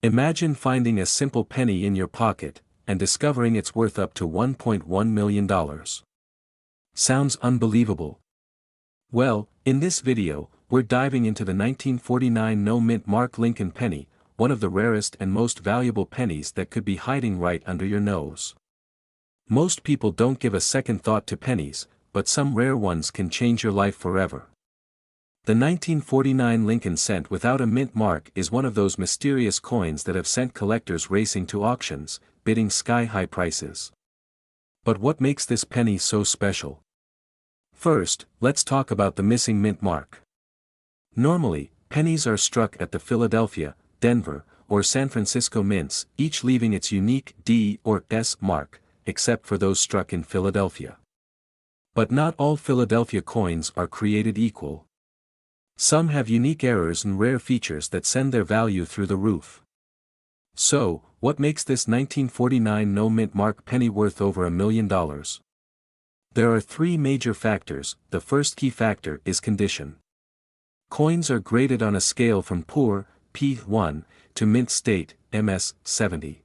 Imagine finding a simple penny in your pocket, and discovering it's worth up to $1.1 million. Sounds unbelievable. Well, in this video, we're diving into the 1949 no-mint mark Lincoln penny, one of the rarest and most valuable pennies that could be hiding right under your nose. Most people don't give a second thought to pennies, but some rare ones can change your life forever. The 1949 Lincoln cent without a mint mark is one of those mysterious coins that have sent collectors racing to auctions, bidding sky-high prices. But what makes this penny so special? First, let's talk about the missing mint mark. Normally, pennies are struck at the Philadelphia, Denver, or San Francisco mints, each leaving its unique D or S mark, except for those struck in Philadelphia. But not all Philadelphia coins are created equal. Some have unique errors and rare features that send their value through the roof. So, what makes this 1949 no-mint mark penny worth over $1 million? There are three major factors. The first key factor is condition. Coins are graded on a scale from poor, P1, to mint state, MS, 70.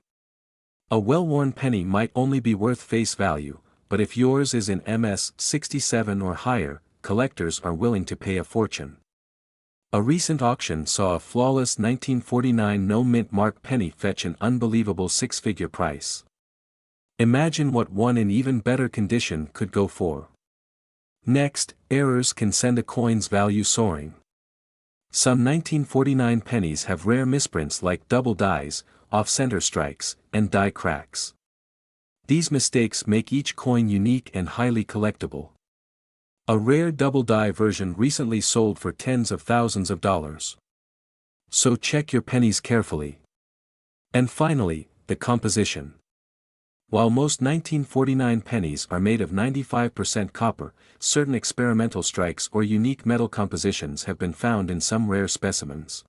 A well-worn penny might only be worth face value, but if yours is in MS, 67 or higher, collectors are willing to pay a fortune. A recent auction saw a flawless 1949 no-mint mark penny fetch an unbelievable six-figure price. Imagine what one in even better condition could go for. Next, errors can send a coin's value soaring. Some 1949 pennies have rare misprints like double dies, off-center strikes, and die cracks. These mistakes make each coin unique and highly collectible. A rare double die version recently sold for tens of thousands of dollars. So check your pennies carefully. And finally, the composition. While most 1949 pennies are made of 95% copper, certain experimental strikes or unique metal compositions have been found in some rare specimens.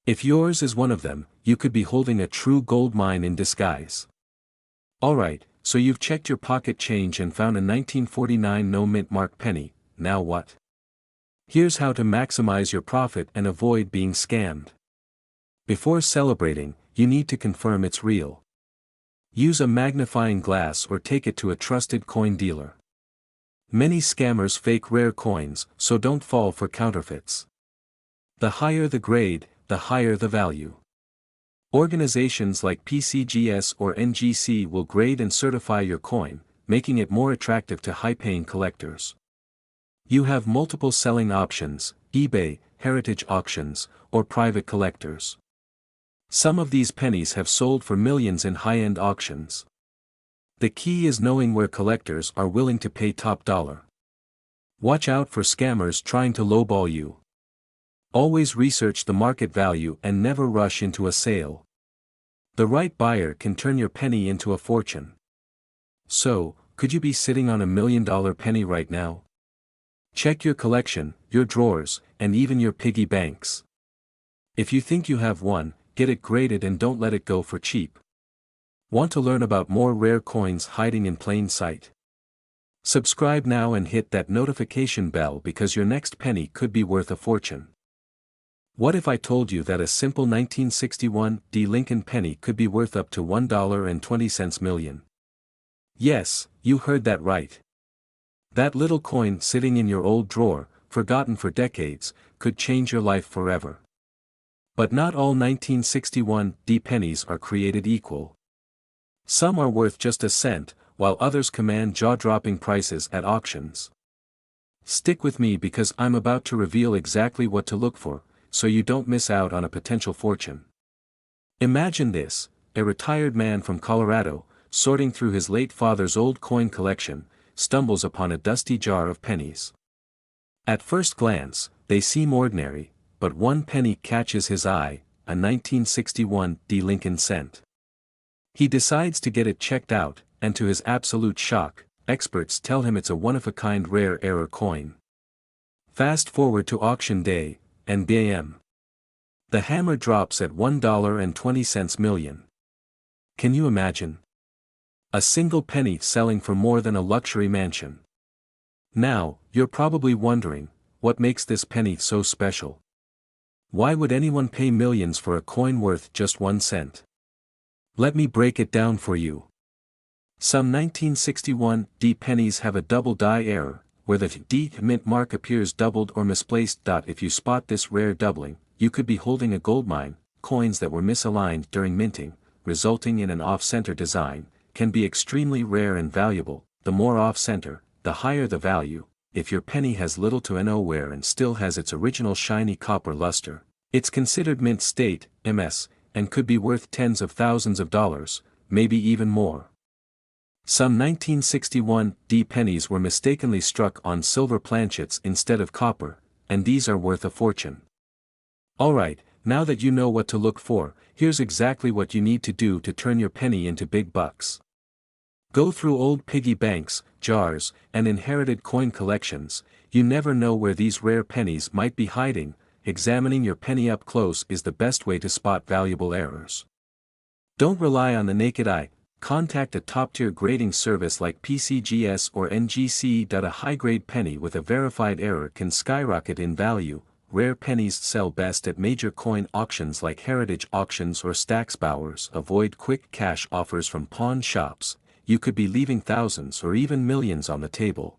If yours is one of them, you could be holding a true gold mine in disguise. Alright, so you've checked your pocket change and found a 1949 no-mint mark penny, now what? Here's how to maximize your profit and avoid being scammed. Before celebrating, you need to confirm it's real. Use a magnifying glass or take it to a trusted coin dealer. Many scammers fake rare coins, so don't fall for counterfeits. The higher the grade, the higher the value. Organizations like PCGS or NGC will grade and certify your coin, making it more attractive to high-paying collectors. You have multiple selling options: eBay, heritage auctions, or private collectors. Some of these pennies have sold for millions in high-end auctions. The key is knowing where collectors are willing to pay top dollar. Watch out for scammers trying to lowball you. Always research the market value and never rush into a sale. The right buyer can turn your penny into a fortune. So, could you be sitting on $1 million penny right now? Check your collection, your drawers, and even your piggy banks. If you think you have one, get it graded and don't let it go for cheap. Want to learn about more rare coins hiding in plain sight? Subscribe now and hit that notification bell because your next penny could be worth a fortune. What if I told you that a simple 1961 D Lincoln penny could be worth up to $1.20 million? Yes, you heard that right. That little coin sitting in your old drawer, forgotten for decades, could change your life forever. But not all 1961 D pennies are created equal. Some are worth just a cent, while others command jaw-dropping prices at auctions. Stick with me because I'm about to reveal exactly what to look for, so you don't miss out on a potential fortune. Imagine this: a retired man from Colorado, sorting through his late father's old coin collection, stumbles upon a dusty jar of pennies. At first glance, they seem ordinary, but one penny catches his eye, a 1961 D Lincoln cent. He decides to get it checked out, and to his absolute shock, experts tell him it's a one-of-a-kind rare error coin. Fast forward to auction day, and bam! The hammer drops at $1.20 million. Can you imagine? A single penny selling for more than a luxury mansion. Now, you're probably wondering, what makes this penny so special? Why would anyone pay millions for a coin worth just 1 cent? Let me break it down for you. Some 1961 D pennies have a double die error, where the D mint mark appears doubled or misplaced. If you spot this rare doubling, you could be holding a goldmine. Coins that were misaligned during minting, resulting in an off-center design, can be extremely rare and valuable. The more off-center, the higher the value. If your penny has little to no wear and still has its original shiny copper luster, it's considered mint state, MS, and could be worth tens of thousands of dollars, maybe even more. Some 1961 D pennies were mistakenly struck on silver planchets instead of copper, and these are worth a fortune. Alright, now that you know what to look for, here's exactly what you need to do to turn your penny into big bucks. Go through old piggy banks, jars, and inherited coin collections. You never know where these rare pennies might be hiding. Examining your penny up close is the best way to spot valuable errors. Don't rely on the naked eye. Contact a top-tier grading service like PCGS or NGC. A high-grade penny with a verified error can skyrocket in value. Rare pennies sell best at major coin auctions like Heritage Auctions or Stack's Bowers. Avoid quick cash offers from pawn shops. You could be leaving thousands or even millions on the table.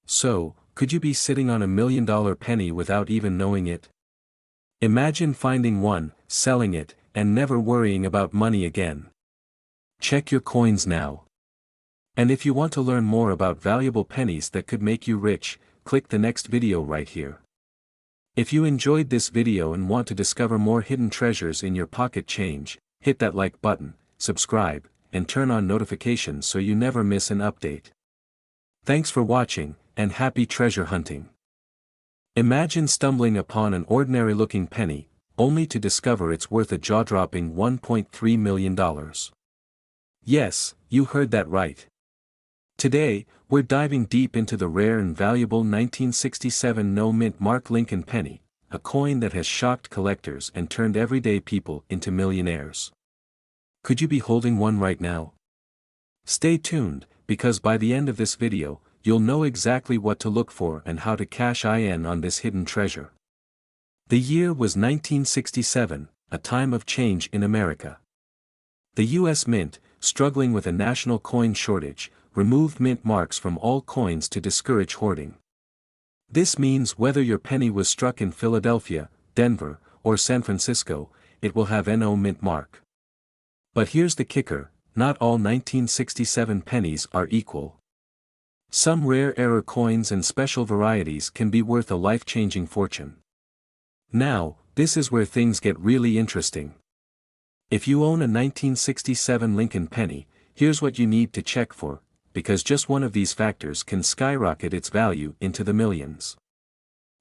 So, could you be sitting on $1 million penny without even knowing it? Imagine finding one, selling it, and never worrying about money again. Check your coins now. And if you want to learn more about valuable pennies that could make you rich, click the next video right here. If you enjoyed this video and want to discover more hidden treasures in your pocket change, hit that like button, subscribe, and turn on notifications so you never miss an update. Thanks for watching, and happy treasure hunting. Imagine stumbling upon an ordinary-looking penny, only to discover it's worth a jaw-dropping $1.3 million. Yes, you heard that right. Today, we're diving deep into the rare and valuable 1967 no-mint Mark Lincoln penny, a coin that has shocked collectors and turned everyday people into millionaires. Could you be holding one right now? Stay tuned, because by the end of this video, you'll know exactly what to look for and how to cash in on this hidden treasure. The year was 1967, a time of change in America. The U.S. Mint, struggling with a national coin shortage, removed mint marks from all coins to discourage hoarding. This means whether your penny was struck in Philadelphia, Denver, or San Francisco, it will have no mint mark. But here's the kicker, not all 1967 pennies are equal. Some rare error coins and special varieties can be worth a life-changing fortune. Now, this is where things get really interesting. If you own a 1967 Lincoln penny, here's what you need to check for, because just one of these factors can skyrocket its value into the millions.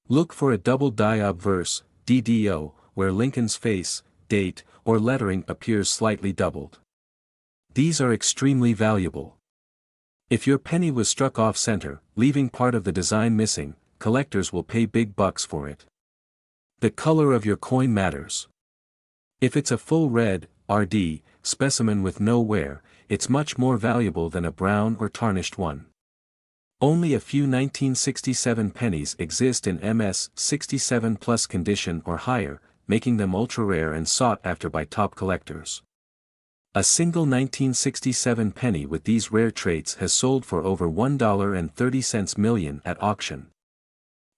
Look for a double die obverse, DDO, where Lincoln's face, date, or lettering appears slightly doubled. These are extremely valuable. If your penny was struck off-center, leaving part of the design missing, collectors will pay big bucks for it. The color of your coin matters. If it's a full red, RD, specimen with no wear, it's much more valuable than a brown or tarnished one. Only a few 1967 pennies exist in MS 67 plus condition or higher, making them ultra-rare and sought after by top collectors. A single 1967 penny with these rare traits has sold for over $1.30 million at auction.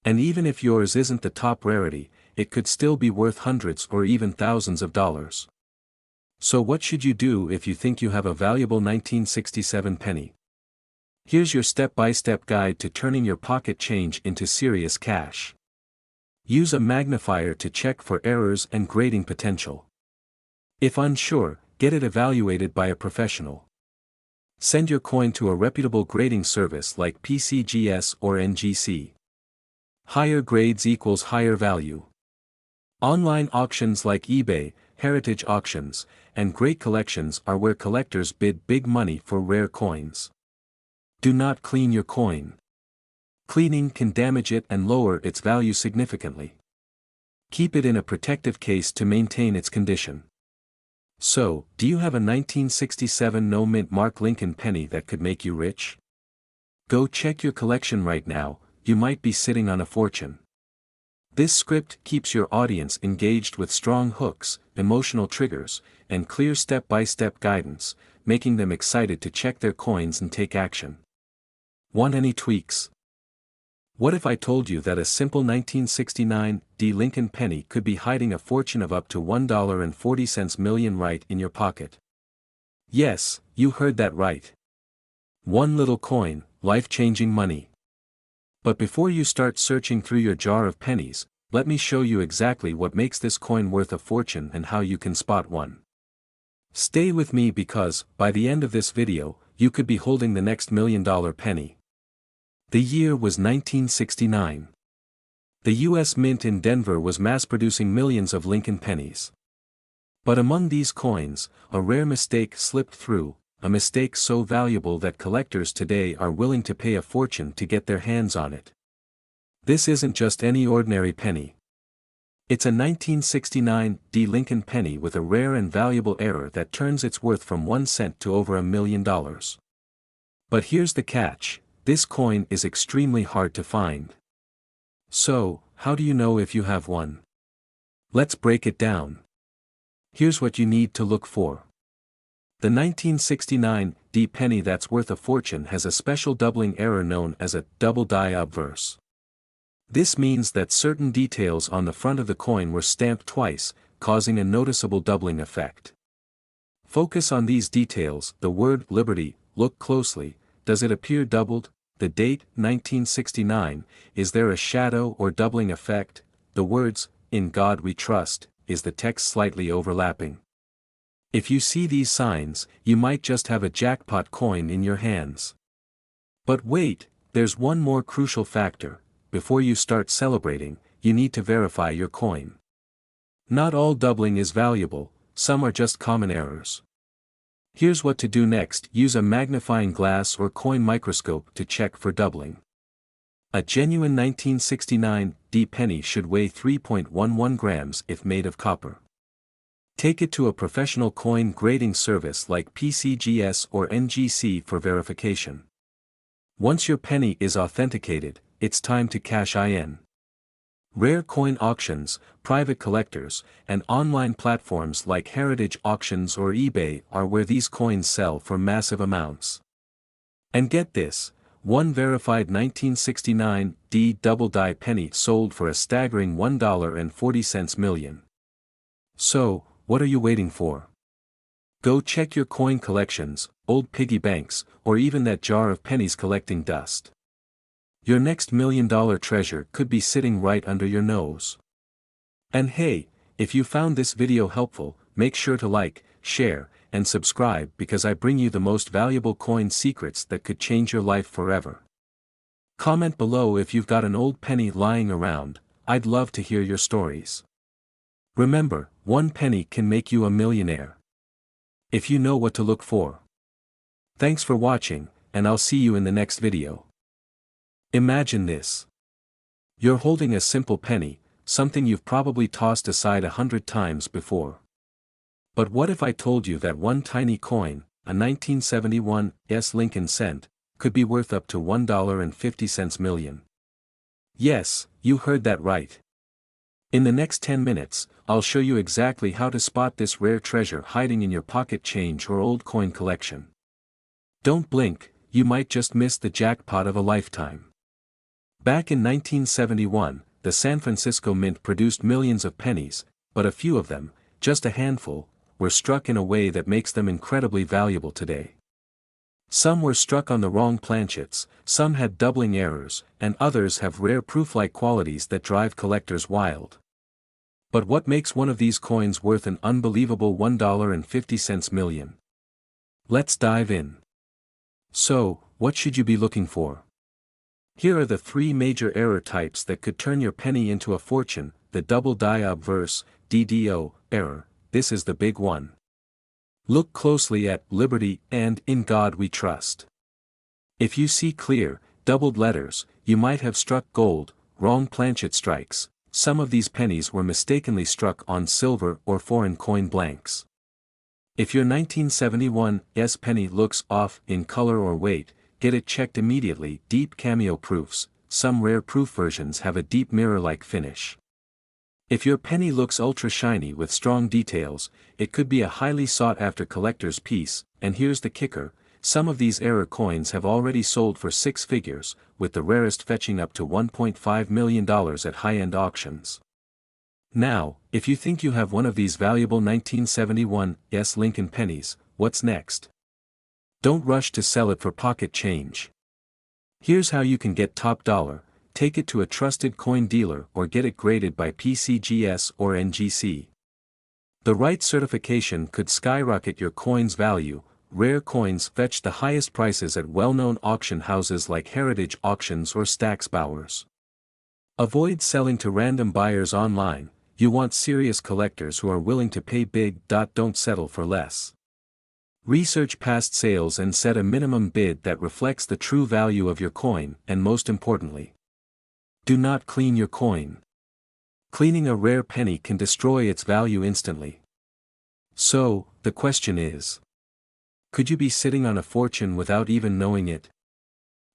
And even if yours isn't the top rarity, it could still be worth hundreds or even thousands of dollars. So what should you do if you think you have a valuable 1967 penny? Here's your step-by-step guide to turning your pocket change into serious cash. Use a magnifier to check for errors and grading potential. If unsure, get it evaluated by a professional. Send your coin to a reputable grading service like PCGS or NGC. Higher grades equals higher value. Online auctions like eBay, Heritage Auctions, and great collections are where collectors bid big money for rare coins. Do not clean your coin. Cleaning can damage it and lower its value significantly. Keep it in a protective case to maintain its condition. So, do you have a 1967 no-mint Mark Lincoln penny that could make you rich? Go check your collection right now, you might be sitting on a fortune. This script keeps your audience engaged with strong hooks, emotional triggers, and clear step-by-step guidance, making them excited to check their coins and take action. Want any tweaks? What if I told you that a simple 1969 D Lincoln penny could be hiding a fortune of up to $1.40 million right in your pocket? Yes, you heard that right. One little coin, life-changing money. But before you start searching through your jar of pennies, let me show you exactly what makes this coin worth a fortune and how you can spot one. Stay with me because, by the end of this video, you could be holding the next $1 million penny. The year was 1969. The U.S. Mint in Denver was mass-producing millions of Lincoln pennies. But among these coins, a rare mistake slipped through, a mistake so valuable that collectors today are willing to pay a fortune to get their hands on it. This isn't just any ordinary penny. It's a 1969 D Lincoln penny with a rare and valuable error that turns its worth from 1 cent to over $1 million. But here's the catch, this coin is extremely hard to find. So, how do you know if you have one? Let's break it down. Here's what you need to look for. The 1969 D penny that's worth a fortune has a special doubling error known as a double die obverse. This means that certain details on the front of the coin were stamped twice, causing a noticeable doubling effect. Focus on these details, the word Liberty, look closely, does it appear doubled? The date, 1969, is there a shadow or doubling effect? The words, In God We Trust, is the text slightly overlapping? If you see these signs, you might just have a jackpot coin in your hands. But wait, there's one more crucial factor. Before you start celebrating, you need to verify your coin. Not all doubling is valuable, some are just common errors. Here's what to do next: use a magnifying glass or coin microscope to check for doubling. A genuine 1969 D penny should weigh 3.11 grams if made of copper. Take it to a professional coin grading service like PCGS or NGC for verification. Once your penny is authenticated, it's time to cash in. Rare coin auctions, private collectors, and online platforms like Heritage Auctions or eBay are where these coins sell for massive amounts. And get this, one verified 1969 D double die penny sold for a staggering $1.40 million. So, what are you waiting for? Go check your coin collections, old piggy banks, or even that jar of pennies collecting dust. Your next $1 million treasure could be sitting right under your nose. And hey, if you found this video helpful, make sure to like, share, and subscribe because I bring you the most valuable coin secrets that could change your life forever. Comment below if you've got an old penny lying around, I'd love to hear your stories. Remember, one penny can make you a millionaire. If you know what to look for. Thanks for watching, and I'll see you in the next video. Imagine this. You're holding a simple penny, something you've probably tossed aside 100 times before. But what if I told you that one tiny coin, a 1971 Lincoln cent, could be worth up to $1.50 million? Yes, you heard that right. In the next 10 minutes, I'll show you exactly how to spot this rare treasure hiding in your pocket change or old coin collection. Don't blink, you might just miss the jackpot of a lifetime. Back in 1971, the San Francisco Mint produced millions of pennies, but a few of them, just a handful, were struck in a way that makes them incredibly valuable today. Some were struck on the wrong planchets, some had doubling errors, and others have rare proof-like qualities that drive collectors wild. But what makes one of these coins worth an unbelievable $1.50 million? Let's dive in. So, what should you be looking for? Here are the 3 major error types that could turn your penny into a fortune. The double die obverse, DDO, error, this is the big one. Look closely at Liberty and In God We Trust. If you see clear, doubled letters, you might have struck gold, wrong planchet strikes. Some of these pennies were mistakenly struck on silver or foreign coin blanks. If your 1971 penny looks off in color or weight, get it checked immediately. Deep cameo proofs, some rare proof versions have a deep mirror-like finish. If your penny looks ultra shiny with strong details, it could be a highly sought-after collector's piece, and here's the kicker, some of these error coins have already sold for six figures, with the rarest fetching up to $1.5 million at high-end auctions. Now, if you think you have one of these valuable 1971 Lincoln pennies, what's next? Don't rush to sell it for pocket change. Here's how you can get top dollar: take it to a trusted coin dealer or get it graded by PCGS or NGC. The right certification could skyrocket your coin's value. Rare coins fetch the highest prices at well-known auction houses like Heritage Auctions or Stack's Bowers. Avoid selling to random buyers online. You want serious collectors who are willing to pay big. Don't settle for less. Research past sales and set a minimum bid that reflects the true value of your coin, and most importantly, do not clean your coin. Cleaning a rare penny can destroy its value instantly. So, the question is, could you be sitting on a fortune without even knowing it?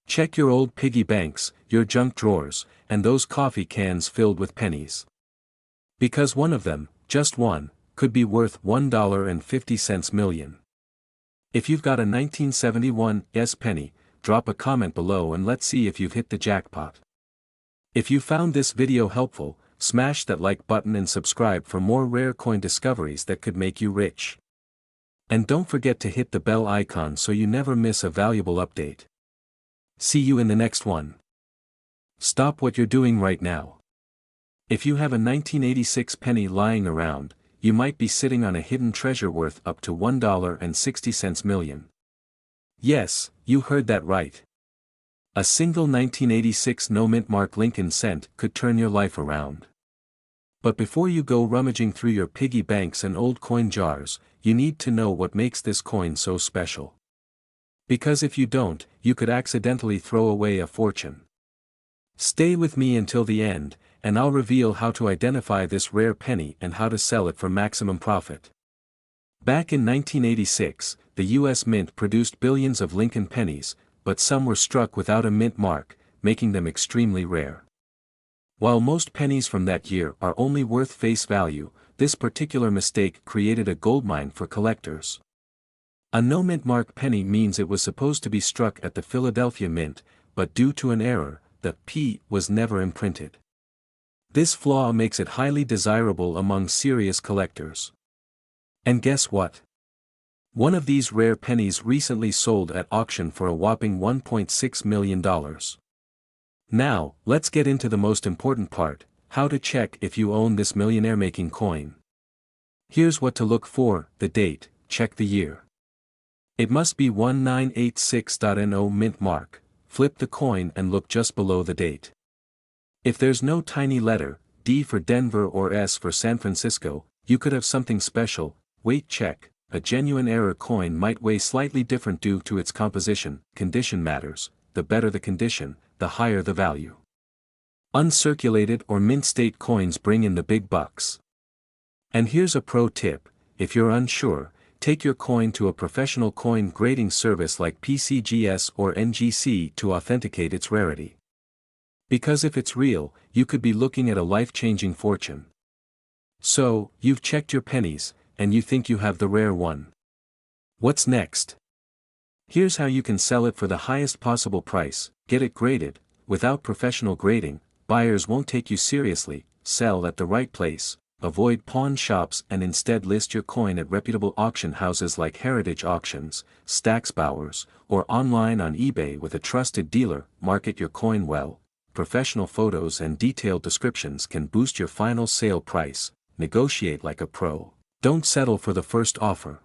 Check your old piggy banks, your junk drawers, and those coffee cans filled with pennies. Because one of them, just one, could be worth $1.50 million. If you've got a 1971 penny, drop a comment below and let's see if you've hit the jackpot. If you found this video helpful, smash that like button and subscribe for more rare coin discoveries that could make you rich. And don't forget to hit the bell icon so you never miss a valuable update. See you in the next one. Stop what you're doing right now. If you have a 1986 penny lying around, you might be sitting on a hidden treasure worth up to $1.60 million. Yes, you heard that right. A single 1986 no-mint mark Lincoln cent could turn your life around. But before you go rummaging through your piggy banks and old coin jars, you need to know what makes this coin so special. Because if you don't, you could accidentally throw away a fortune. Stay with me until the end, and I'll reveal how to identify this rare penny and how to sell it for maximum profit. Back in 1986, the U.S. Mint produced billions of Lincoln pennies, but some were struck without a mint mark, making them extremely rare. While most pennies from that year are only worth face value, this particular mistake created a goldmine for collectors. A no-mint mark penny means it was supposed to be struck at the Philadelphia Mint, but due to an error, the P was never imprinted. This flaw makes it highly desirable among serious collectors. And guess what? One of these rare pennies recently sold at auction for a whopping $1.6 million. Now, let's get into the most important part: how to check if you own this millionaire-making coin. Here's what to look for: the date, check the year. It must be 1986.no mint mark, flip the coin and look just below the date. If there's no tiny letter, D for Denver or S for San Francisco, you could have something special. Weight check: a genuine error coin might weigh slightly different due to its composition. Condition matters: the better the condition, the higher the value. Uncirculated or mint state coins bring in the big bucks. And here's a pro tip: if you're unsure, take your coin to a professional coin grading service like PCGS or NGC to authenticate its rarity. Because if it's real, you could be looking at a life-changing fortune. So, you've checked your pennies, and you think you have the rare one. What's next? Here's how you can sell it for the highest possible price: get it graded. Without professional grading, buyers won't take you seriously. Sell at the right place. Avoid pawn shops and instead list your coin at reputable auction houses like Heritage Auctions, Stack's Bowers, or online on eBay with a trusted dealer. Market your coin well. Professional photos and detailed descriptions can boost your final sale price. Negotiate like a pro. Don't settle for the first offer.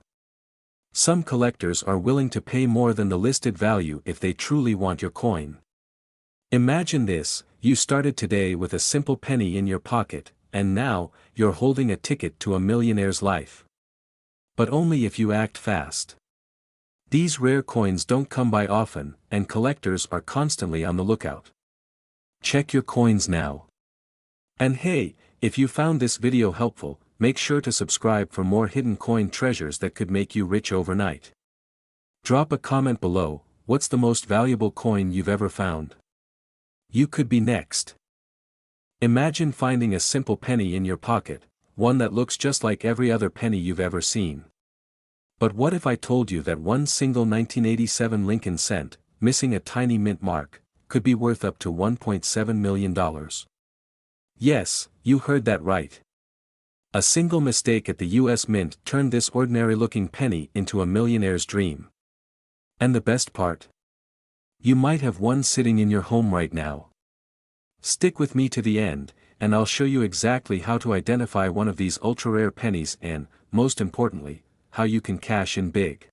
Some collectors are willing to pay more than the listed value if they truly want your coin. Imagine this: you started today with a simple penny in your pocket, and now, you're holding a ticket to a millionaire's life. But only if you act fast. These rare coins don't come by often, and collectors are constantly on the lookout. Check your coins now. And hey, if you found this video helpful, make sure to subscribe for more hidden coin treasures that could make you rich overnight. Drop a comment below: what's the most valuable coin you've ever found? You could be next. Imagine finding a simple penny in your pocket, one that looks just like every other penny you've ever seen. But what if I told you that one single 1987 Lincoln cent, missing a tiny mint mark, could be worth up to $1.7 million? Yes, you heard that right. A single mistake at the US Mint turned this ordinary-looking penny into a millionaire's dream. And the best part? You might have one sitting in your home right now. Stick with me to the end, and I'll show you exactly how to identify one of these ultra-rare pennies and, most importantly, how you can cash in big.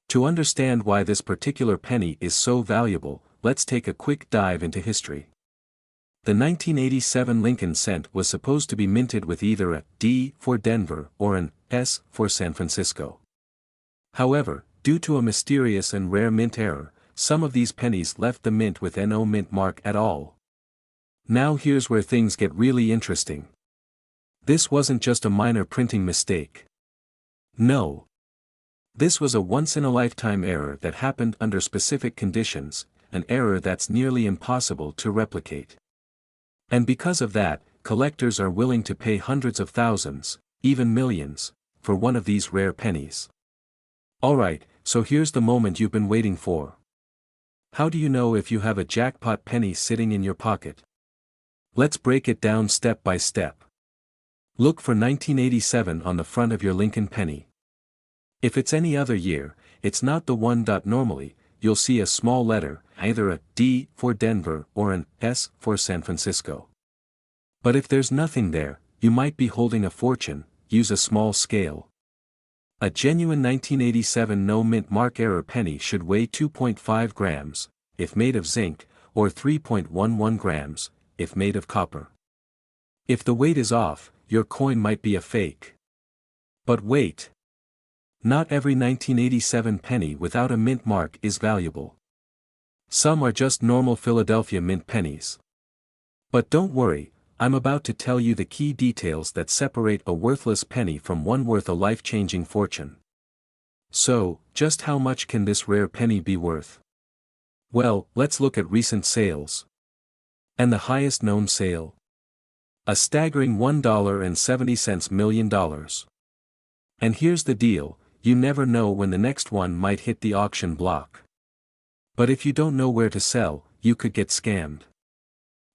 To understand why this particular penny is so valuable, let's take a quick dive into history. The 1987 Lincoln cent was supposed to be minted with either a D for Denver or an S for San Francisco. However, due to a mysterious and rare mint error, some of these pennies left the mint with no mint mark at all. Now here's where things get really interesting. This wasn't just a minor printing mistake. No. This was a once-in-a-lifetime error that happened under specific conditions, an error that's nearly impossible to replicate. And because of that, collectors are willing to pay hundreds of thousands, even millions, for one of these rare pennies. Alright, so here's the moment you've been waiting for. How do you know if you have a jackpot penny sitting in your pocket? Let's break it down step by step. Look for 1987 on the front of your Lincoln penny. If it's any other year, it's not the one. Normally, you'll see a small letter, either a D for Denver or an S for San Francisco. But if there's nothing there, you might be holding a fortune. Use a small scale. A genuine 1987 no mint mark error penny should weigh 2.5 grams, if made of zinc, or 3.11 grams, if made of copper. If the weight is off, your coin might be a fake. But wait. Not every 1987 penny without a mint mark is valuable. Some are just normal Philadelphia mint pennies. But don't worry, I'm about to tell you the key details that separate a worthless penny from one worth a life-changing fortune. So, just how much can this rare penny be worth? Well, let's look at recent sales. And the highest known sale? A staggering $1.70 million. And here's the deal, you never know when the next one might hit the auction block. But if you don't know where to sell, you could get scammed.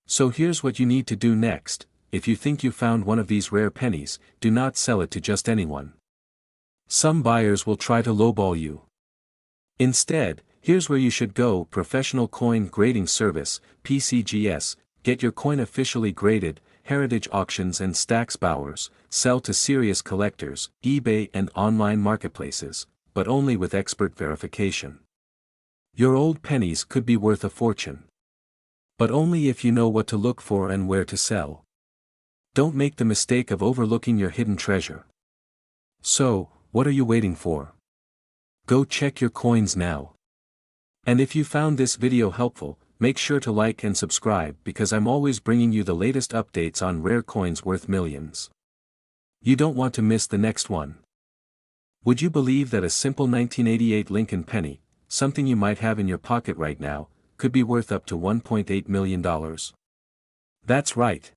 So here's what you need to do next. If you think you found one of these rare pennies, do not sell it to just anyone. Some buyers will try to lowball you. Instead, here's where you should go: Professional Coin Grading Service, PCGS, get your coin officially graded. Heritage Auctions and Stax Bowers, sell to serious collectors, eBay and online marketplaces, but only with expert verification. Your old pennies could be worth a fortune. But only if you know what to look for and where to sell. Don't make the mistake of overlooking your hidden treasure. So, what are you waiting for? Go check your coins now. And if you found this video helpful, make sure to like and subscribe, because I'm always bringing you the latest updates on rare coins worth millions. You don't want to miss the next one. Would you believe that a simple 1988 Lincoln penny, something you might have in your pocket right now, could be worth up to $1.8 million? That's right.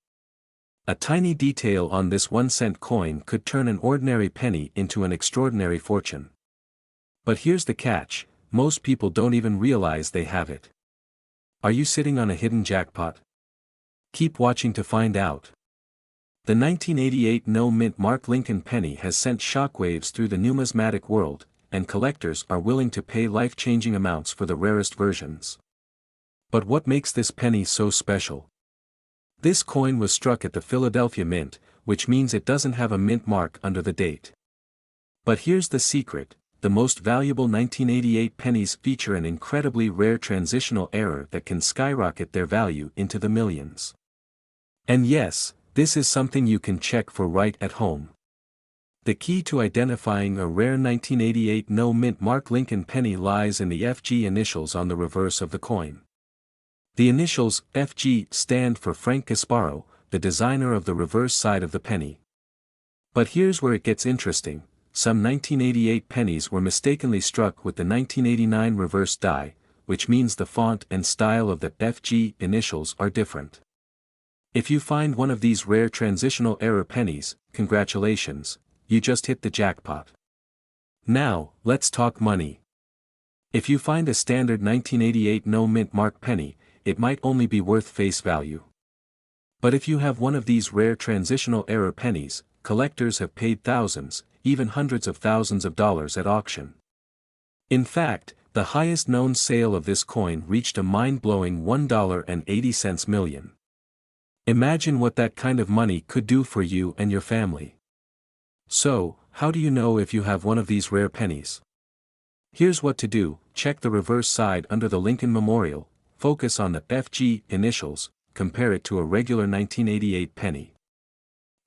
A tiny detail on this 1-cent coin could turn an ordinary penny into an extraordinary fortune. But here's the catch: most people don't even realize they have it. Are you sitting on a hidden jackpot? Keep watching to find out. The 1988 no mint mark Lincoln penny has sent shockwaves through the numismatic world, and collectors are willing to pay life-changing amounts for the rarest versions. But what makes this penny so special? This coin was struck at the Philadelphia Mint, which means it doesn't have a mint mark under the date. But here's the secret: the most valuable 1988 pennies feature an incredibly rare transitional error that can skyrocket their value into the millions. And yes, this is something you can check for right at home. The key to identifying a rare 1988 no mint mark Lincoln penny lies in the FG initials on the reverse of the coin. The initials, FG, stand for Frank Gasparo, the designer of the reverse side of the penny. But here's where it gets interesting: some 1988 pennies were mistakenly struck with the 1989 reverse die, which means the font and style of the FG initials are different. If you find one of these rare transitional error pennies, congratulations, you just hit the jackpot. Now, let's talk money. If you find a standard 1988 no mint mark penny, it might only be worth face value. But if you have one of these rare transitional error pennies, collectors have paid thousands, even hundreds of thousands of dollars at auction. In fact, the highest known sale of this coin reached a mind-blowing $1.80 million. Imagine what that kind of money could do for you and your family. So, how do you know if you have one of these rare pennies? Here's what to do: check the reverse side under the Lincoln Memorial, focus on the FG initials, compare it to a regular 1988 penny.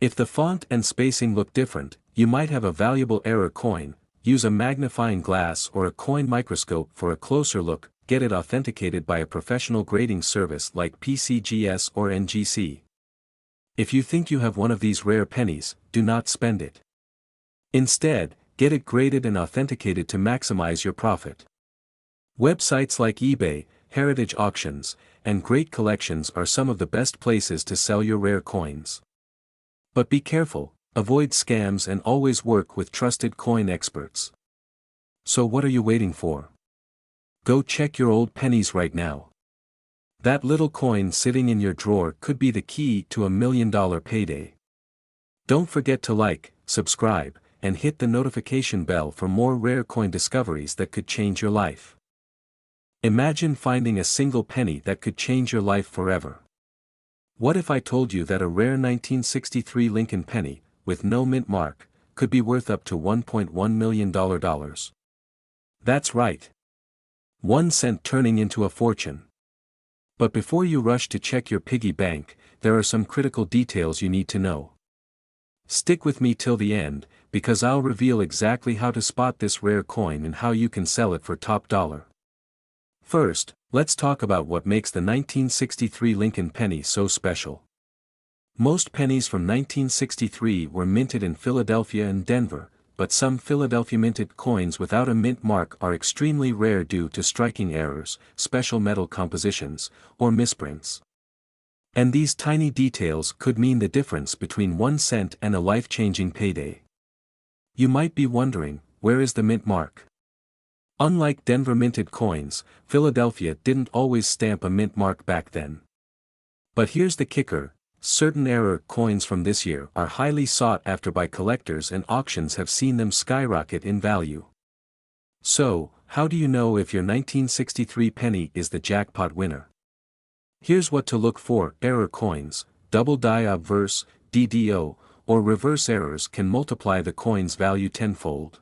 If the font and spacing look different, you might have a valuable error coin. Use a magnifying glass or a coin microscope for a closer look. Get it authenticated by a professional grading service like PCGS or NGC. If you think you have one of these rare pennies, do not spend it. Instead, get it graded and authenticated to maximize your profit. Websites like eBay, Heritage Auctions, and Great Collections are some of the best places to sell your rare coins. But be careful, avoid scams and always work with trusted coin experts. So what are you waiting for? Go check your old pennies right now. That little coin sitting in your drawer could be the key to $1 million payday. Don't forget to like, subscribe, and hit the notification bell for more rare coin discoveries that could change your life. Imagine finding a single penny that could change your life forever. What if I told you that a rare 1963 Lincoln penny, with no mint mark, could be worth up to $1.1 million? That's right. 1 cent turning into a fortune. But before you rush to check your piggy bank, there are some critical details you need to know. Stick with me till the end, because I'll reveal exactly how to spot this rare coin and how you can sell it for top dollar. First, let's talk about what makes the 1963 Lincoln penny so special. Most pennies from 1963 were minted in Philadelphia and Denver, but some Philadelphia minted coins without a mint mark are extremely rare due to striking errors, special metal compositions, or misprints. And these tiny details could mean the difference between 1 cent and a life-changing payday. You might be wondering, where is the mint mark? Unlike Denver minted coins, Philadelphia didn't always stamp a mint mark back then. But here's the kicker: certain error coins from this year are highly sought after by collectors and auctions have seen them skyrocket in value. So, how do you know if your 1963 penny is the jackpot winner? Here's what to look for: error coins, double die obverse, DDO, or reverse errors can multiply the coin's value tenfold.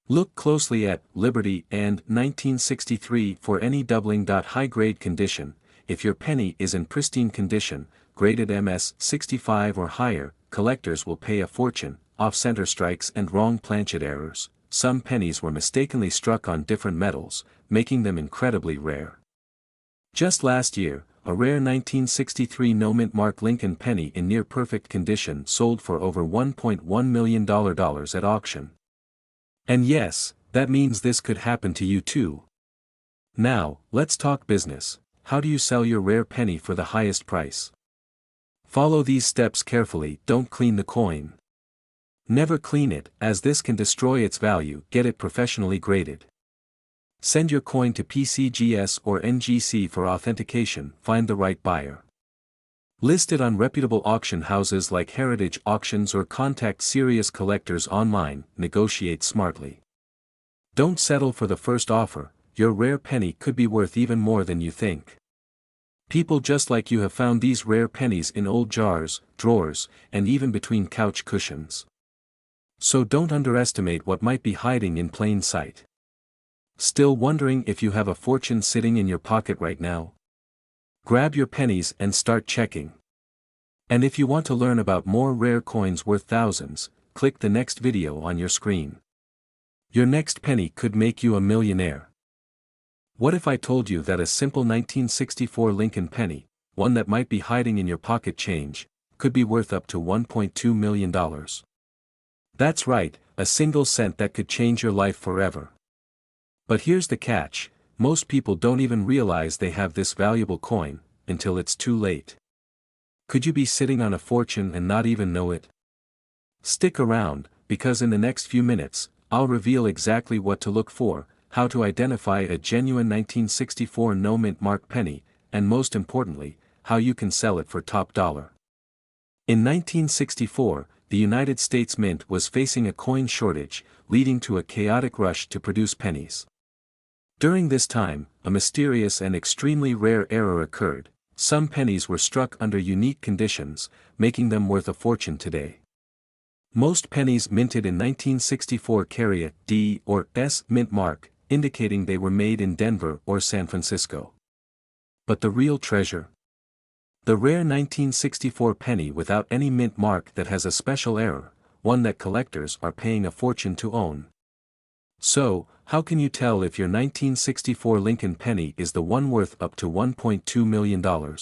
Look closely at Liberty and 1963 for any doubling. High grade condition: if your penny is in pristine condition, graded MS 65 or higher, collectors will pay a fortune. Off-center strikes and wrong planchet errors: some pennies were mistakenly struck on different metals, making them incredibly rare. Just last year, a rare 1963 no mint mark Lincoln penny in near perfect condition sold for over $1.1 million at auction. And yes, that means this could happen to you too. Now, let's talk business. How do you sell your rare penny for the highest price? Follow these steps carefully. Don't clean the coin. Never clean it, as this can destroy its value. Get it professionally graded. Send your coin to PCGS or NGC for authentication. Find the right buyer. List it on reputable auction houses like Heritage Auctions or contact serious collectors online. Negotiate smartly. Don't settle for the first offer. Your rare penny could be worth even more than you think. People just like you have found these rare pennies in old jars, drawers, and even between couch cushions. So don't underestimate what might be hiding in plain sight. Still wondering if you have a fortune sitting in your pocket right now? Grab your pennies and start checking. And if you want to learn about more rare coins worth thousands, click the next video on your screen. Your next penny could make you a millionaire. What if I told you that a simple 1964 Lincoln penny, one that might be hiding in your pocket change, could be worth up to $1.2 million? That's right, a single cent that could change your life forever. But here's the catch: most people don't even realize they have this valuable coin, until it's too late. Could you be sitting on a fortune and not even know it? Stick around, because in the next few minutes, I'll reveal exactly what to look for, how to identify a genuine 1964 no-mint mark penny, and most importantly, how you can sell it for top dollar. In 1964, the United States Mint was facing a coin shortage, leading to a chaotic rush to produce pennies. During this time, a mysterious and extremely rare error occurred. Some pennies were struck under unique conditions, making them worth a fortune today. Most pennies minted in 1964 carry a D or S mint mark, indicating they were made in Denver or San Francisco. But the real treasure? The rare 1964 penny without any mint mark that has a special error, one that collectors are paying a fortune to own. So, how can you tell if your 1964 Lincoln penny is the one worth up to $1.2 million?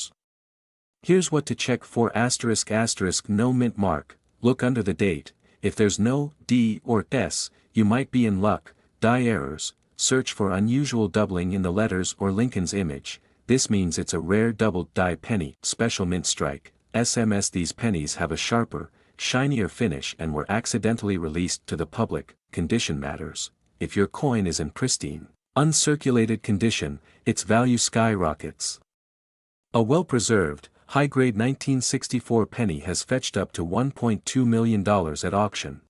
Here's what to check for: **** no mint mark. Look under the date. If there's no D or S, you might be in luck. Die errors. Search for unusual doubling in the letters or Lincoln's image. This means it's a rare doubled die penny. Special mint strike. SMS. These pennies have a sharper, shinier finish and were accidentally released to the public. Condition matters. If your coin is in pristine, uncirculated condition, its value skyrockets. A well-preserved, high-grade 1964 penny has fetched up to $1.2 million at auction.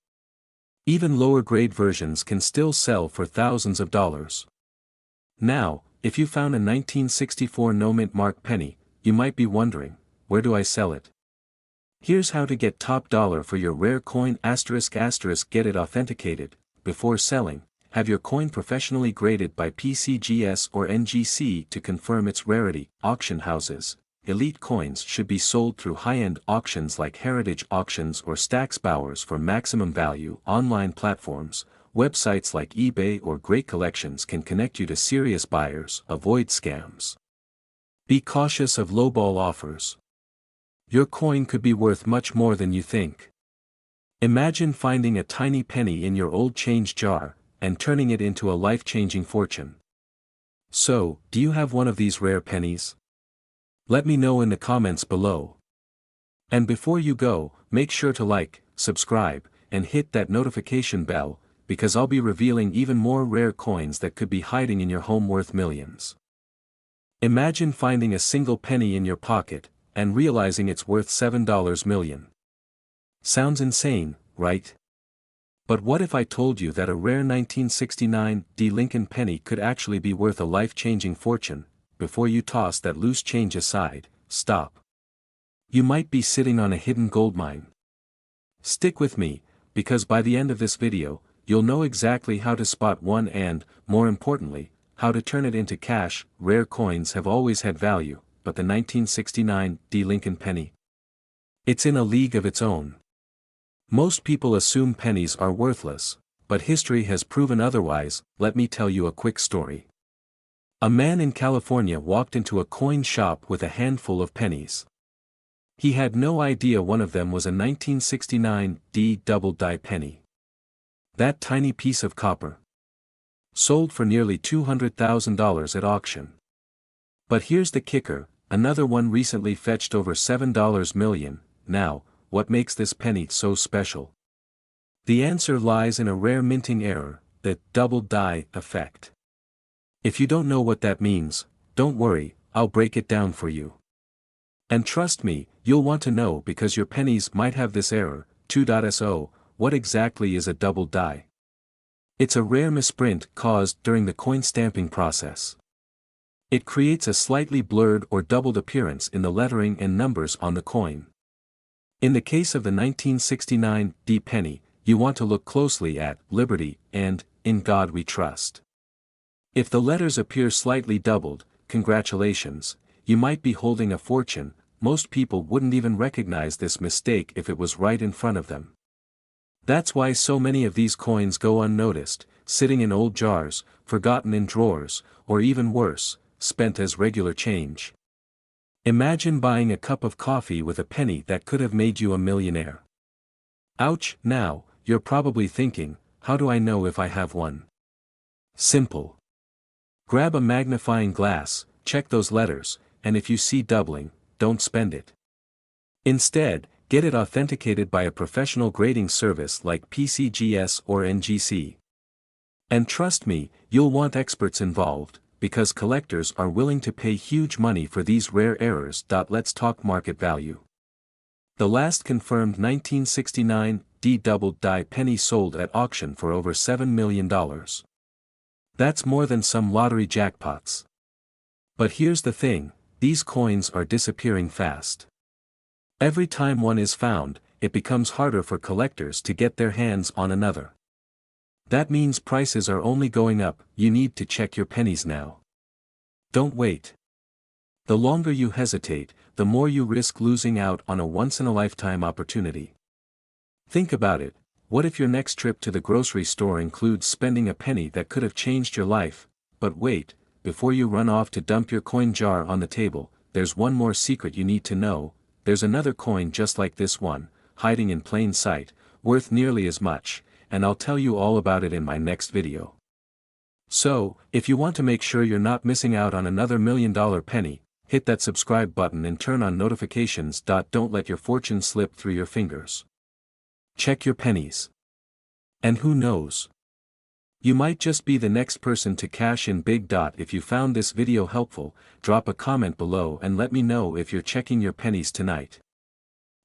Even lower-grade versions can still sell for thousands of dollars. Now, if you found a 1964 no-mint mark penny, you might be wondering, where do I sell it? Here's how to get top dollar for your rare coin. ****. Get it authenticated. Before selling, have your coin professionally graded by PCGS or NGC to confirm its rarity. Auction houses. Elite coins should be sold through high-end auctions like Heritage Auctions or Stax Bowers for maximum value. Online platforms, websites like eBay or Great Collections can connect you to serious buyers. Avoid scams. Be cautious of lowball offers. Your coin could be worth much more than you think. Imagine finding a tiny penny in your old change jar, and turning it into a life-changing fortune. So, do you have one of these rare pennies? Let me know in the comments below. And before you go, make sure to like, subscribe, and hit that notification bell, because I'll be revealing even more rare coins that could be hiding in your home worth millions. Imagine finding a single penny in your pocket, and realizing it's worth $7 million. Sounds insane, right? But what if I told you that a rare 1969 D Lincoln penny could actually be worth a life-changing fortune? Before you toss that loose change aside, stop. You might be sitting on a hidden goldmine. Stick with me, because by the end of this video, you'll know exactly how to spot one and, more importantly, how to turn it into cash. Rare coins have always had value, but the 1969 D Lincoln penny? It's in a league of its own. Most people assume pennies are worthless, but history has proven otherwise. Let me tell you a quick story. A man in California walked into a coin shop with a handful of pennies. He had no idea one of them was a 1969 D double die penny. That tiny piece of copper sold for nearly $200,000 at auction. But here's the kicker, another one recently fetched over $7 million. Now, what makes this penny so special? The answer lies in a rare minting error, the double die effect. If you don't know what that means, don't worry, I'll break it down for you. And trust me, you'll want to know because your pennies might have this error. 2.So, what exactly is a double die? It's a rare misprint caused during the coin stamping process. It creates a slightly blurred or doubled appearance in the lettering and numbers on the coin. In the case of the 1969 D penny, you want to look closely at Liberty and In God We Trust. If the letters appear slightly doubled, congratulations, you might be holding a fortune. Most people wouldn't even recognize this mistake if it was right in front of them. That's why so many of these coins go unnoticed, sitting in old jars, forgotten in drawers, or even worse, spent as regular change. Imagine buying a cup of coffee with a penny that could have made you a millionaire. Ouch! Now, you're probably thinking, how do I know if I have one? Simple. Grab a magnifying glass, check those letters, and if you see doubling, don't spend it. Instead, get it authenticated by a professional grading service like PCGS or NGC. And trust me, you'll want experts involved, because collectors are willing to pay huge money for these rare errors. Let's talk market value. The last confirmed 1969 D double-die penny sold at auction for over $7 million. That's more than some lottery jackpots. But here's the thing, these coins are disappearing fast. Every time one is found, it becomes harder for collectors to get their hands on another. That means prices are only going up. You need to check your pennies now. Don't wait. The longer you hesitate, the more you risk losing out on a once-in-a-lifetime opportunity. Think about it, what if your next trip to the grocery store includes spending a penny that could have changed your life? But wait, before you run off to dump your coin jar on the table, there's one more secret you need to know. There's another coin just like this one, hiding in plain sight, worth nearly as much, and I'll tell you all about it in my next video. So, if you want to make sure you're not missing out on another $1 million penny, hit that subscribe button and turn on notifications. Don't let your fortune slip through your fingers. Check your pennies. And who knows? You might just be the next person to cash in big. If you found this video helpful, drop a comment below and let me know if you're checking your pennies tonight.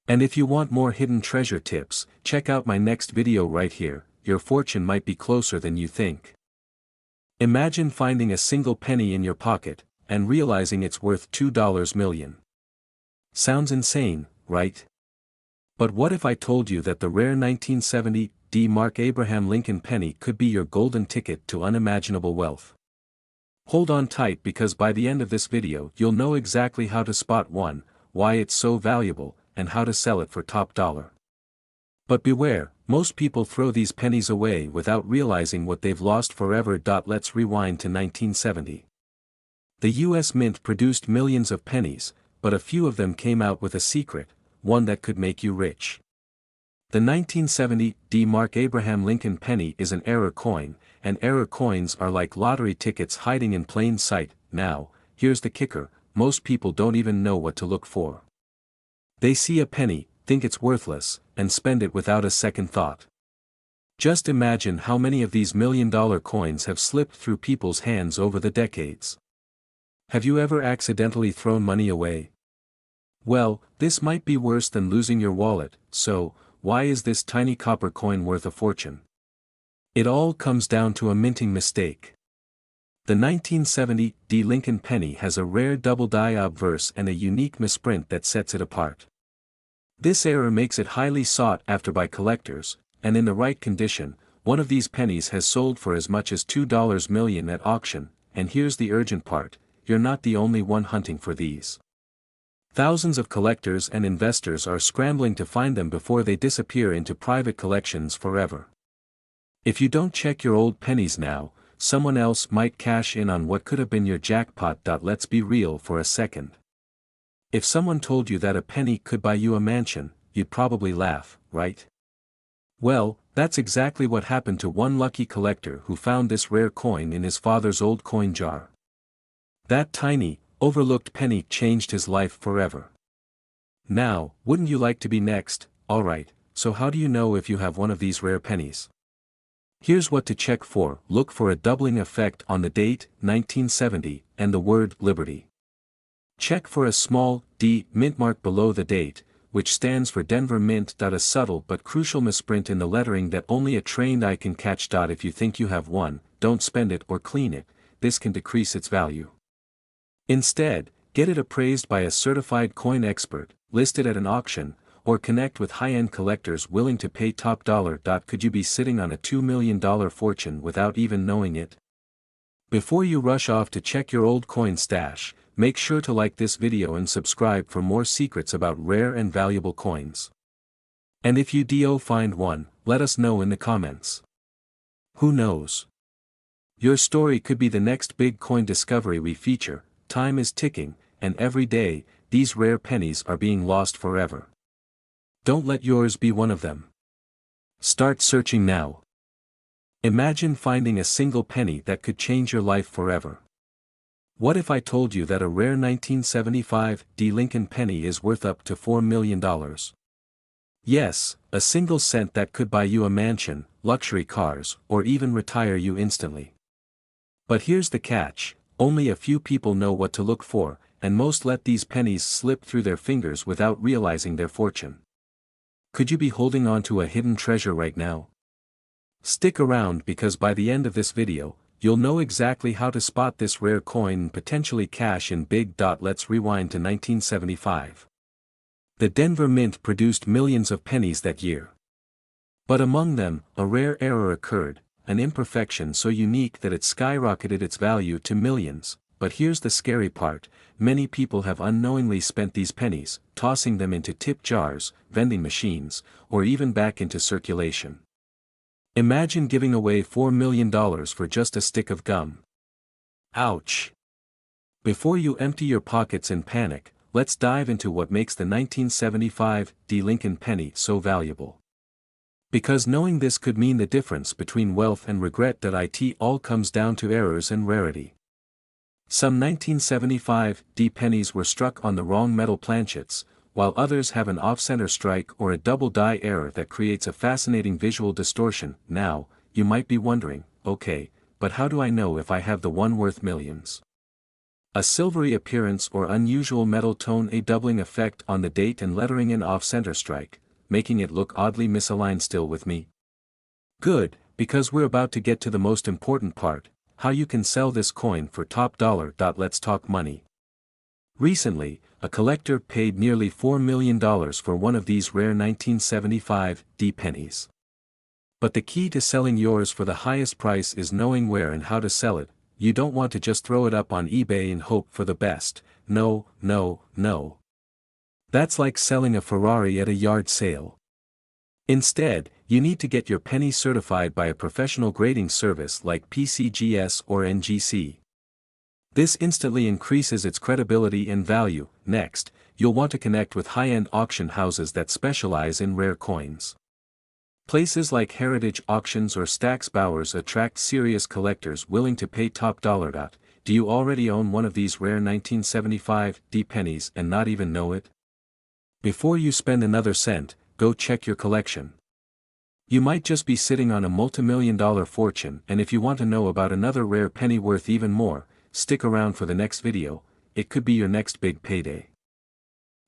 And if you want more hidden treasure tips, check out my next video right here. Your fortune might be closer than you think. Imagine finding a single penny in your pocket, and realizing it's worth $2 million. Sounds insane, right? But what if I told you that the rare 1970 D. Mark Abraham Lincoln penny could be your golden ticket to unimaginable wealth? Hold on tight, because by the end of this video you'll know exactly how to spot one, why it's so valuable, and how to sell it for top dollar. But beware, most people throw these pennies away without realizing what they've lost forever. Let's rewind to 1970. The US Mint produced millions of pennies, but a few of them came out with a secret, one that could make you rich. The 1970 D. Mark Abraham Lincoln penny is an error coin, and error coins are like lottery tickets hiding in plain sight. Now, here's the kicker, most people don't even know what to look for. They see a penny, think it's worthless, and spend it without a second thought. Just imagine how many of these $1 million coins have slipped through people's hands over the decades. Have you ever accidentally thrown money away? Well, this might be worse than losing your wallet. So, why is this tiny copper coin worth a fortune? It all comes down to a minting mistake. The 1970 D. Lincoln penny has a rare double-die obverse and a unique misprint that sets it apart. This error makes it highly sought after by collectors, and in the right condition, one of these pennies has sold for as much as $2 million at auction. And here's the urgent part, you're not the only one hunting for these. Thousands of collectors and investors are scrambling to find them before they disappear into private collections forever. If you don't check your old pennies now, someone else might cash in on what could have been your jackpot. Let's be real for a second. If someone told you that a penny could buy you a mansion, you'd probably laugh, right? Well, that's exactly what happened to one lucky collector who found this rare coin in his father's old coin jar. That tiny, overlooked penny changed his life forever. Now, wouldn't you like to be next? Alright, so how do you know if you have one of these rare pennies? Here's what to check for. Look for a doubling effect on the date, 1970, and the word Liberty. Check for a small D mint mark below the date, which stands for Denver Mint. A subtle but crucial misprint in the lettering that only a trained eye can catch. If you think you have one, don't spend it or clean it, this can decrease its value. Instead, get it appraised by a certified coin expert, list it at an auction, or connect with high-end collectors willing to pay top dollar. Could you be sitting on a $2 million fortune without even knowing it? Before you rush off to check your old coin stash, make sure to like this video and subscribe for more secrets about rare and valuable coins. And if you do find one, let us know in the comments. Who knows? Your story could be the next big coin discovery we feature. Time is ticking, and every day, these rare pennies are being lost forever. Don't let yours be one of them. Start searching now. Imagine finding a single penny that could change your life forever. What if I told you that a rare 1975 D Lincoln penny is worth up to $4 million? Yes, a single cent that could buy you a mansion, luxury cars, or even retire you instantly. But here's the catch, only a few people know what to look for, and most let these pennies slip through their fingers without realizing their fortune. Could you be holding on to a hidden treasure right now? Stick around because by the end of this video, you'll know exactly how to spot this rare coin and potentially cash in big. Let's rewind to 1975. The Denver Mint produced millions of pennies that year. But among them, a rare error occurred, an imperfection so unique that it skyrocketed its value to millions. But here's the scary part, many people have unknowingly spent these pennies, tossing them into tip jars, vending machines, or even back into circulation. Imagine giving away $4 million for just a stick of gum. Ouch! Before you empty your pockets in panic, let's dive into what makes the 1975 D Lincoln penny so valuable. Because knowing this could mean the difference between wealth and regret. It all comes down to errors and rarity. Some 1975 D pennies were struck on the wrong metal planchets, while others have an off-center strike or a double die error that creates a fascinating visual distortion. Now, you might be wondering, okay, but how do I know if I have the one worth millions? A silvery appearance or unusual metal tone, a doubling effect on the date and lettering, an off-center strike, making it look oddly misaligned. Still with me? Good, because we're about to get to the most important part, how you can sell this coin for top dollar. Let's talk money. Recently, a collector paid nearly $4 million for one of these rare 1975 D pennies. But the key to selling yours for the highest price is knowing where and how to sell it. You don't want to just throw it up on eBay and hope for the best. No, no, no. That's like selling a Ferrari at a yard sale. Instead, you need to get your penny certified by a professional grading service like PCGS or NGC. This instantly increases its credibility and value. Next, you'll want to connect with high-end auction houses that specialize in rare coins. Places like Heritage Auctions or Stack's Bowers attract serious collectors willing to pay top dollar. Do you already own one of these rare 1975 D pennies and not even know it? Before you spend another cent, go check your collection. You might just be sitting on a multi-million-dollar fortune, and if you want to know about another rare penny worth even more, stick around for the next video. It could be your next big payday.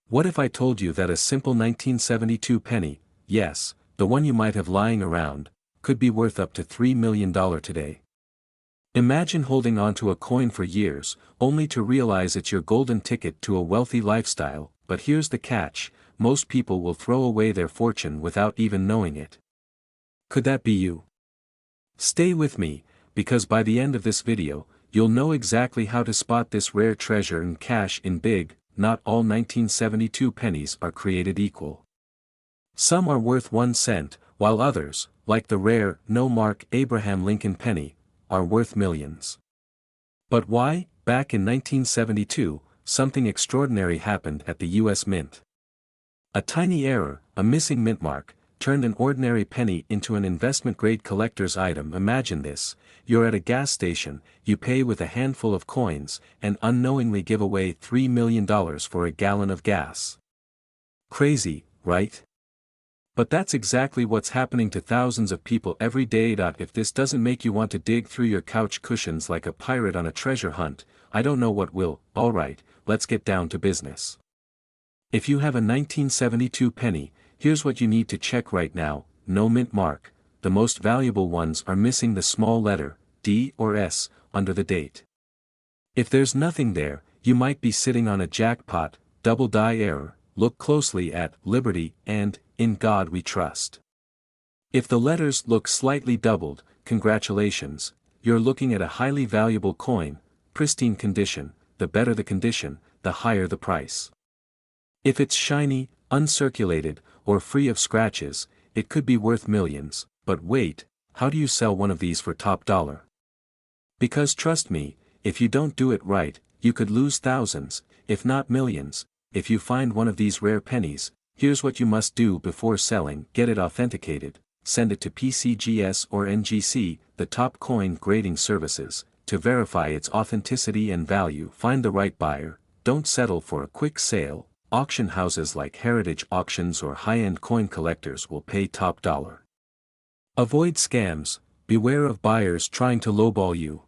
What if I told you that a simple 1972 penny, yes, the one you might have lying around, could be worth up to $3 million today? Imagine holding on to a coin for years, only to realize it's your golden ticket to a wealthy lifestyle. But here's the catch, most people will throw away their fortune without even knowing it. Could that be you? Stay with me, because by the end of this video, you'll know exactly how to spot this rare treasure and cash in big. Not all 1972 pennies are created equal. Some are worth 1 cent, while others, like the rare, no-mark Abraham Lincoln penny, are worth millions. But why? Back in 1972, something extraordinary happened at the U.S. Mint. A tiny error, a missing mint mark, turned an ordinary penny into an investment-grade collector's item. Imagine this, you're at a gas station, you pay with a handful of coins, and unknowingly give away $3 million for a gallon of gas. Crazy, right? But that's exactly what's happening to thousands of people every day. If this doesn't make you want to dig through your couch cushions like a pirate on a treasure hunt, I don't know what will. Alright, let's get down to business. If you have a 1972 penny, here's what you need to check right now. No mint mark. The most valuable ones are missing the small letter, D or S, under the date. If there's nothing there, you might be sitting on a jackpot. Double die error. Look closely at Liberty and In God We Trust. If the letters look slightly doubled, congratulations, you're looking at a highly valuable coin. Pristine condition. The better the condition, the higher the price. If it's shiny, uncirculated, or free of scratches, it could be worth millions. But wait, how do you sell one of these for top dollar? Because trust me, if you don't do it right, you could lose thousands, if not millions. If you find one of these rare pennies, here's what you must do before selling. Get it authenticated, send it to PCGS or NGC, the top coin grading services. to verify its authenticity and value. Find the right buyer, don't settle for a quick sale. Auction houses like Heritage Auctions or high-end coin collectors will pay top dollar. Avoid scams, beware of buyers trying to lowball you.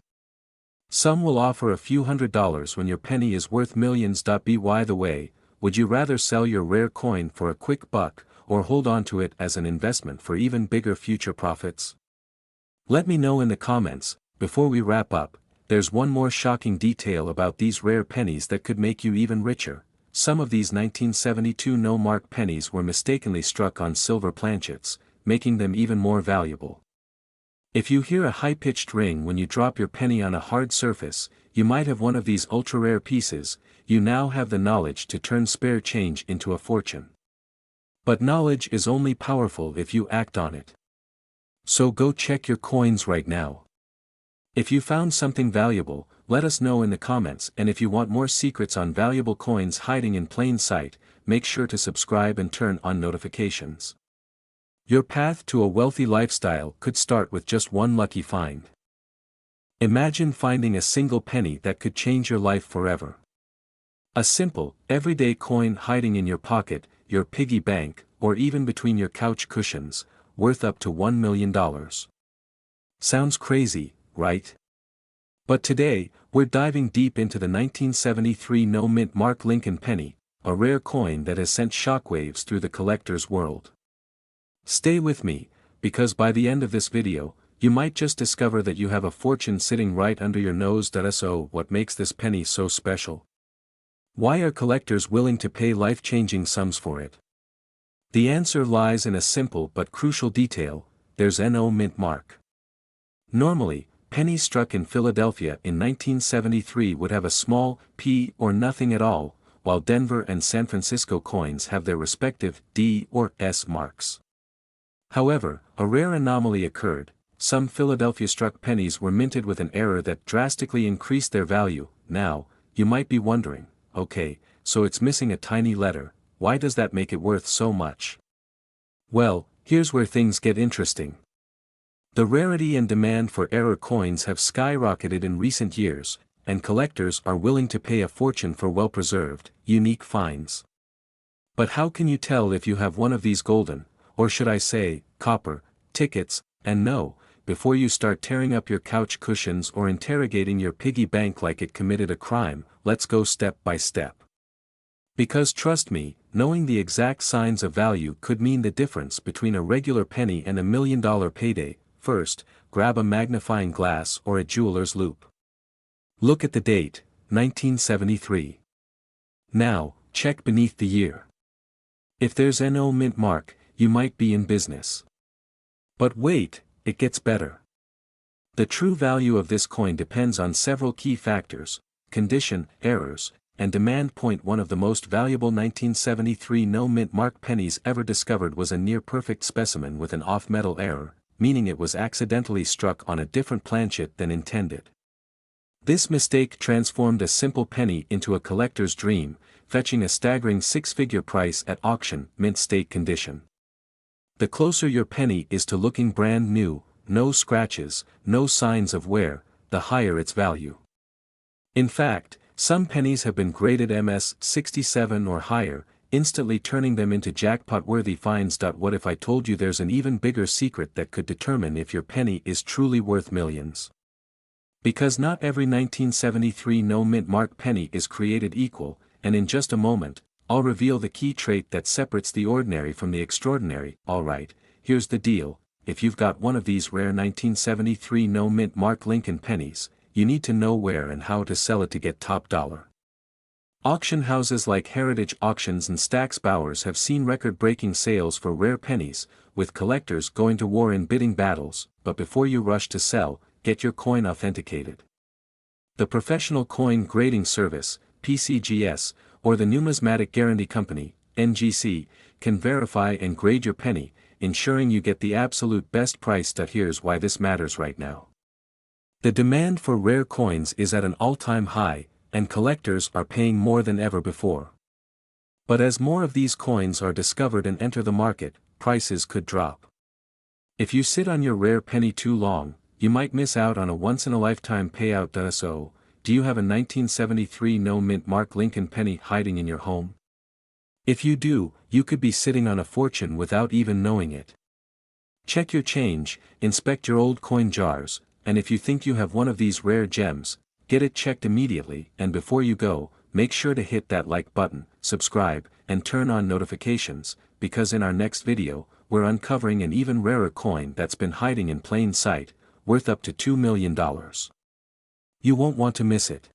Some will offer a few $100s when your penny is worth millions. By the way, would you rather sell your rare coin for a quick buck, or hold on to it as an investment for even bigger future profits? Let me know in the comments. Before we wrap up, there's one more shocking detail about these rare pennies that could make you even richer. Some of these 1972 no-mark pennies were mistakenly struck on silver planchets, making them even more valuable. If you hear a high-pitched ring when you drop your penny on a hard surface, you might have one of these ultra-rare pieces. You now have the knowledge to turn spare change into a fortune. But knowledge is only powerful if you act on it. So go check your coins right now. If you found something valuable, let us know in the comments, and if you want more secrets on valuable coins hiding in plain sight, make sure to subscribe and turn on notifications. Your path to a wealthy lifestyle could start with just one lucky find. Imagine finding a single penny that could change your life forever. A simple, everyday coin hiding in your pocket, your piggy bank, or even between your couch cushions, worth up to $1 million. Sounds crazy, right? But today, we're diving deep into the 1973 no-mint mark Lincoln penny, a rare coin that has sent shockwaves through the collector's world. Stay with me, because by the end of this video, you might just discover that you have a fortune sitting right under your nose. So, what makes this penny so special? Why are collectors willing to pay life-changing sums for it? The answer lies in a simple but crucial detail: there's no mint mark. Normally, pennies struck in Philadelphia in 1973 would have a small P or nothing at all, while Denver and San Francisco coins have their respective D or S marks. However, a rare anomaly occurred. Some Philadelphia-struck pennies were minted with an error that drastically increased their value. Now, you might be wondering, okay, so it's missing a tiny letter, why does that make it worth so much? Well, here's where things get interesting. The rarity and demand for error coins have skyrocketed in recent years, and collectors are willing to pay a fortune for well-preserved, unique finds. But how can you tell if you have one of these golden, or should I say, copper, tickets, and know, before you start tearing up your couch cushions or interrogating your piggy bank like it committed a crime? Let's go step by step. Because trust me, knowing the exact signs of value could mean the difference between a regular penny and $1 million payday. First, grab a magnifying glass or a jeweler's loupe. Look at the date, 1973. Now, check beneath the year. If there's no mint mark, you might be in business. But wait, it gets better. The true value of this coin depends on several key factors: condition, errors, and demand. One of the most valuable 1973 no-mint mark pennies ever discovered was a near-perfect specimen with an off-metal error, meaning it was accidentally struck on a different planchet than intended. This mistake transformed a simple penny into a collector's dream, fetching a staggering six-figure price at auction. Mint state condition. The closer your penny is to looking brand new, no scratches, no signs of wear, the higher its value. In fact, some pennies have been graded MS 67 or higher, instantly turning them into jackpot-worthy finds. What if I told you there's an even bigger secret that could determine if your penny is truly worth millions? Because not every 1973 no-mint mark penny is created equal, and in just a moment, I'll reveal the key trait that separates the ordinary from the extraordinary. Alright, here's the deal: if you've got one of these rare 1973 no-mint mark Lincoln pennies, you need to know where and how to sell it to get top dollar. Auction houses like Heritage Auctions and Stack's Bowers have seen record-breaking sales for rare pennies, with collectors going to war in bidding battles. But before you rush to sell, get your coin authenticated. The Professional Coin Grading Service, PCGS, or the Numismatic Guarantee Company, NGC, can verify and grade your penny, ensuring you get the absolute best price. Here's why this matters right now. The demand for rare coins is at an all-time high, and collectors are paying more than ever before. But as more of these coins are discovered and enter the market, prices could drop. If you sit on your rare penny too long, you might miss out on a once-in-a-lifetime payout. So, do you have a 1973 no-mint Mark Lincoln penny hiding in your home? If you do, you could be sitting on a fortune without even knowing it. Check your change, inspect your old coin jars, and if you think you have one of these rare gems, get it checked immediately. And before you go, make sure to hit that like button, subscribe, and turn on notifications, because in our next video, we're uncovering an even rarer coin that's been hiding in plain sight, worth up to $2 million. You won't want to miss it.